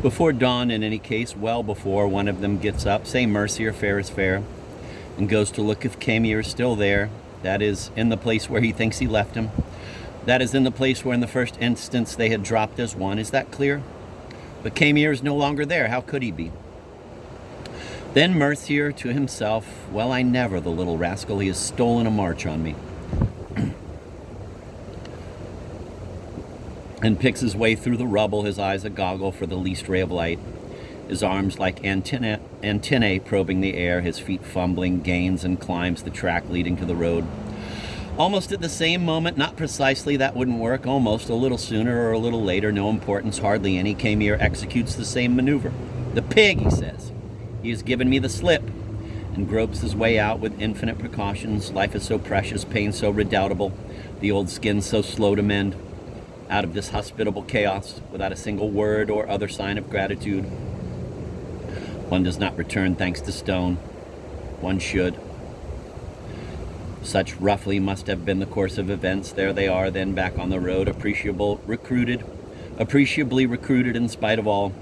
Before dawn, in any case, well before, one of them gets up, say Mercier, fair is fair, and goes to look if Camier is still there. That is, in the place where he thinks he left him. That is, in the place where in the first instance they had dropped as one. Is that clear? But Camier is no longer there. How could he be? Then Mercier to himself, well, I never, the little rascal, he has stolen a march on me. And picks his way through the rubble, his eyes agoggle for the least ray of light, his arms like antennae probing the air, his feet fumbling, gains and climbs the track leading to the road. Almost at the same moment, not precisely, that wouldn't work, almost a little sooner or a little later, no importance, hardly any, Camier executes the same maneuver. The pig, he says. He has given me the slip, and gropes his way out with infinite precautions. Life is so precious, pain so redoubtable, the old skin so slow to mend. Out of this hospitable chaos, without a single word or other sign of gratitude. One does not return thanks to stone. One should. Such roughly must have been the course of events. There they are then back on the road, appreciably recruited in spite of all.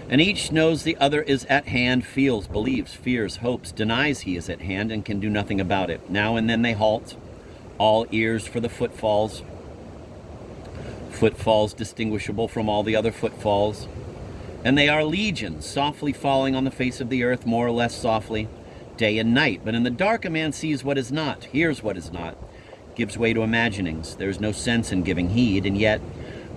And each knows the other is at hand, feels, believes, fears, hopes, denies he is at hand and can do nothing about it. Now and then they halt, all ears for the footfalls. Footfalls distinguishable from all the other footfalls. And they are legions, softly falling on the face of the earth, more or less softly, day and night. But in the dark a man sees what is not, hears what is not, gives way to imaginings. There is no sense in giving heed, and yet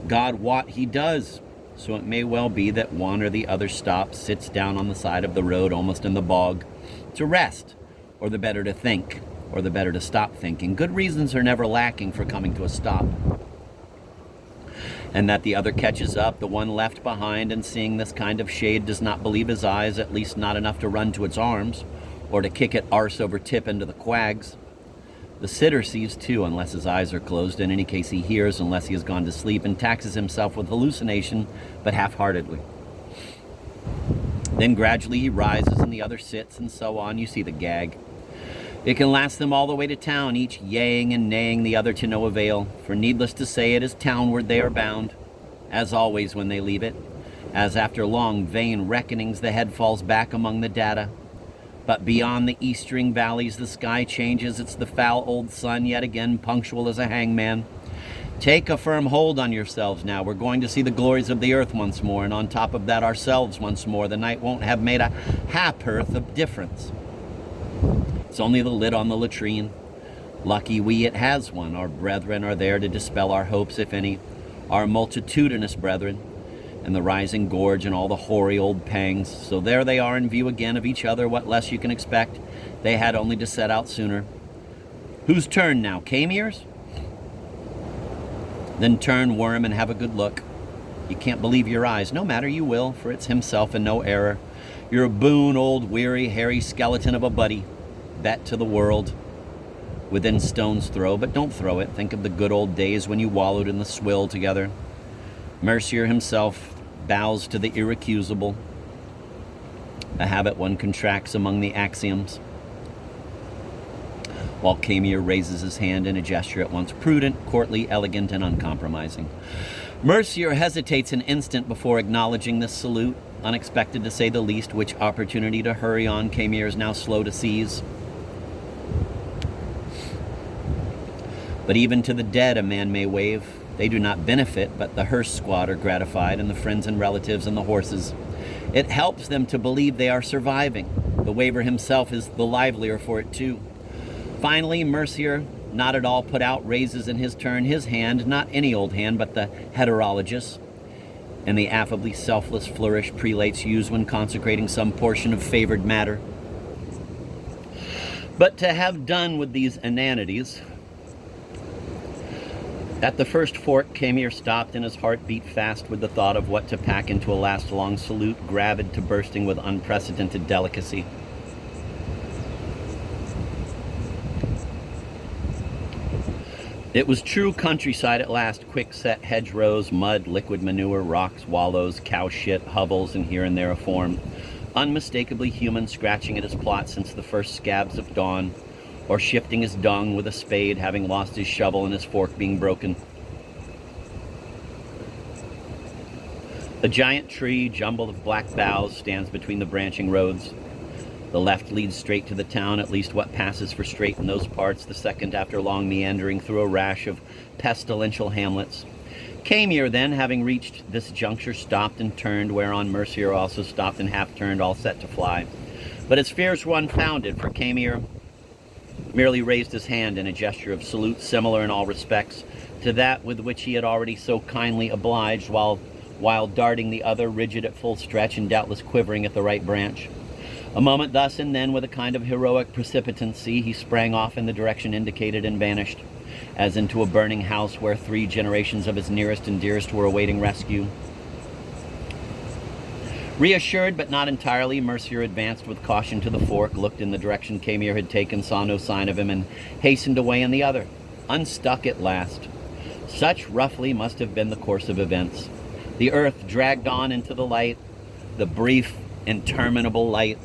God wot he does. So it may well be that one or the other stops, sits down on the side of the road, almost in the bog, to rest, or the better to think, or the better to stop thinking. Good reasons are never lacking for coming to a stop. And that the other catches up, the one left behind, and seeing this kind of shade does not believe his eyes, at least not enough to run to its arms, or to kick it arse over tip into the quags. The sitter sees too, unless his eyes are closed. In any case, he hears, unless he has gone to sleep, and taxes himself with hallucination, but half-heartedly. Then gradually he rises, and the other sits, and so on. You see the gag. It can last them all the way to town, each yaying and neighing the other to no avail, for needless to say it is townward they are bound, as always when they leave it, as after long vain reckonings the head falls back among the data. But beyond the eastering valleys the sky changes, it's the foul old sun yet again, punctual as a hangman. Take a firm hold on yourselves now, we're going to see the glories of the earth once more, and on top of that ourselves once more. The night won't have made a ha'porth of difference. It's only the lid on the latrine. Lucky we it has one. Our brethren are there to dispel our hopes, if any, our multitudinous brethren, and the rising gorge and all the hoary old pangs. So there they are in view again of each other. What less you can expect? They had only to set out sooner. Whose turn now? Camier's? Then turn, worm, and have a good look. You can't believe your eyes. No matter, you will, for it's himself and no error. You're a boon, old, weary, hairy skeleton of a buddy. Bet to the world, within stone's throw, but don't throw it. Think of the good old days when you wallowed in the swill together. Mercier himself bows to the irrecusable, a habit one contracts among the axioms, while Camier raises his hand in a gesture at once prudent, courtly, elegant, and uncompromising. Mercier hesitates an instant before acknowledging this salute, unexpected to say the least, which opportunity to hurry on Camier is now slow to seize. But even to the dead a man may wave. They do not benefit, but the hearse squad are gratified, and the friends and relatives and the horses. It helps them to believe they are surviving. The waver himself is the livelier for it too. Finally, Mercier, not at all put out, raises in his turn his hand, not any old hand, but the heterologous, and the affably selfless flourish prelates use when consecrating some portion of favored matter. But to have done with these inanities, at the first fork, Camier stopped, and his heart beat fast with the thought of what to pack into a last long salute, gravid to bursting with unprecedented delicacy. It was true countryside at last, quick-set hedgerows, mud, liquid manure, rocks, wallows, cow shit, hovels, and here and there a form, unmistakably human, scratching at his plot since the first scabs of dawn, or shifting his dung with a spade, having lost his shovel and his fork being broken. A giant tree, jumbled of black boughs, stands between the branching roads. The left leads straight to the town, at least what passes for straight in those parts, the second after long meandering through a rash of pestilential hamlets. Camier then, having reached this juncture, stopped and turned, whereon Mercier also stopped and half-turned, all set to fly. But his fears were unfounded, for Camier merely raised his hand in a gesture of salute similar in all respects to that with which he had already so kindly obliged, while darting the other, rigid at full stretch and doubtless quivering at the right branch. A moment thus, and then, with a kind of heroic precipitancy, he sprang off in the direction indicated and vanished, as into a burning house where 3 generations of his nearest and dearest were awaiting rescue. Reassured, but not entirely, Mercier advanced with caution to the fork, looked in the direction Camier had taken, saw no sign of him, and hastened away in the other. Unstuck at last. Such, roughly, must have been the course of events. The earth dragged on into the light, the brief, interminable light,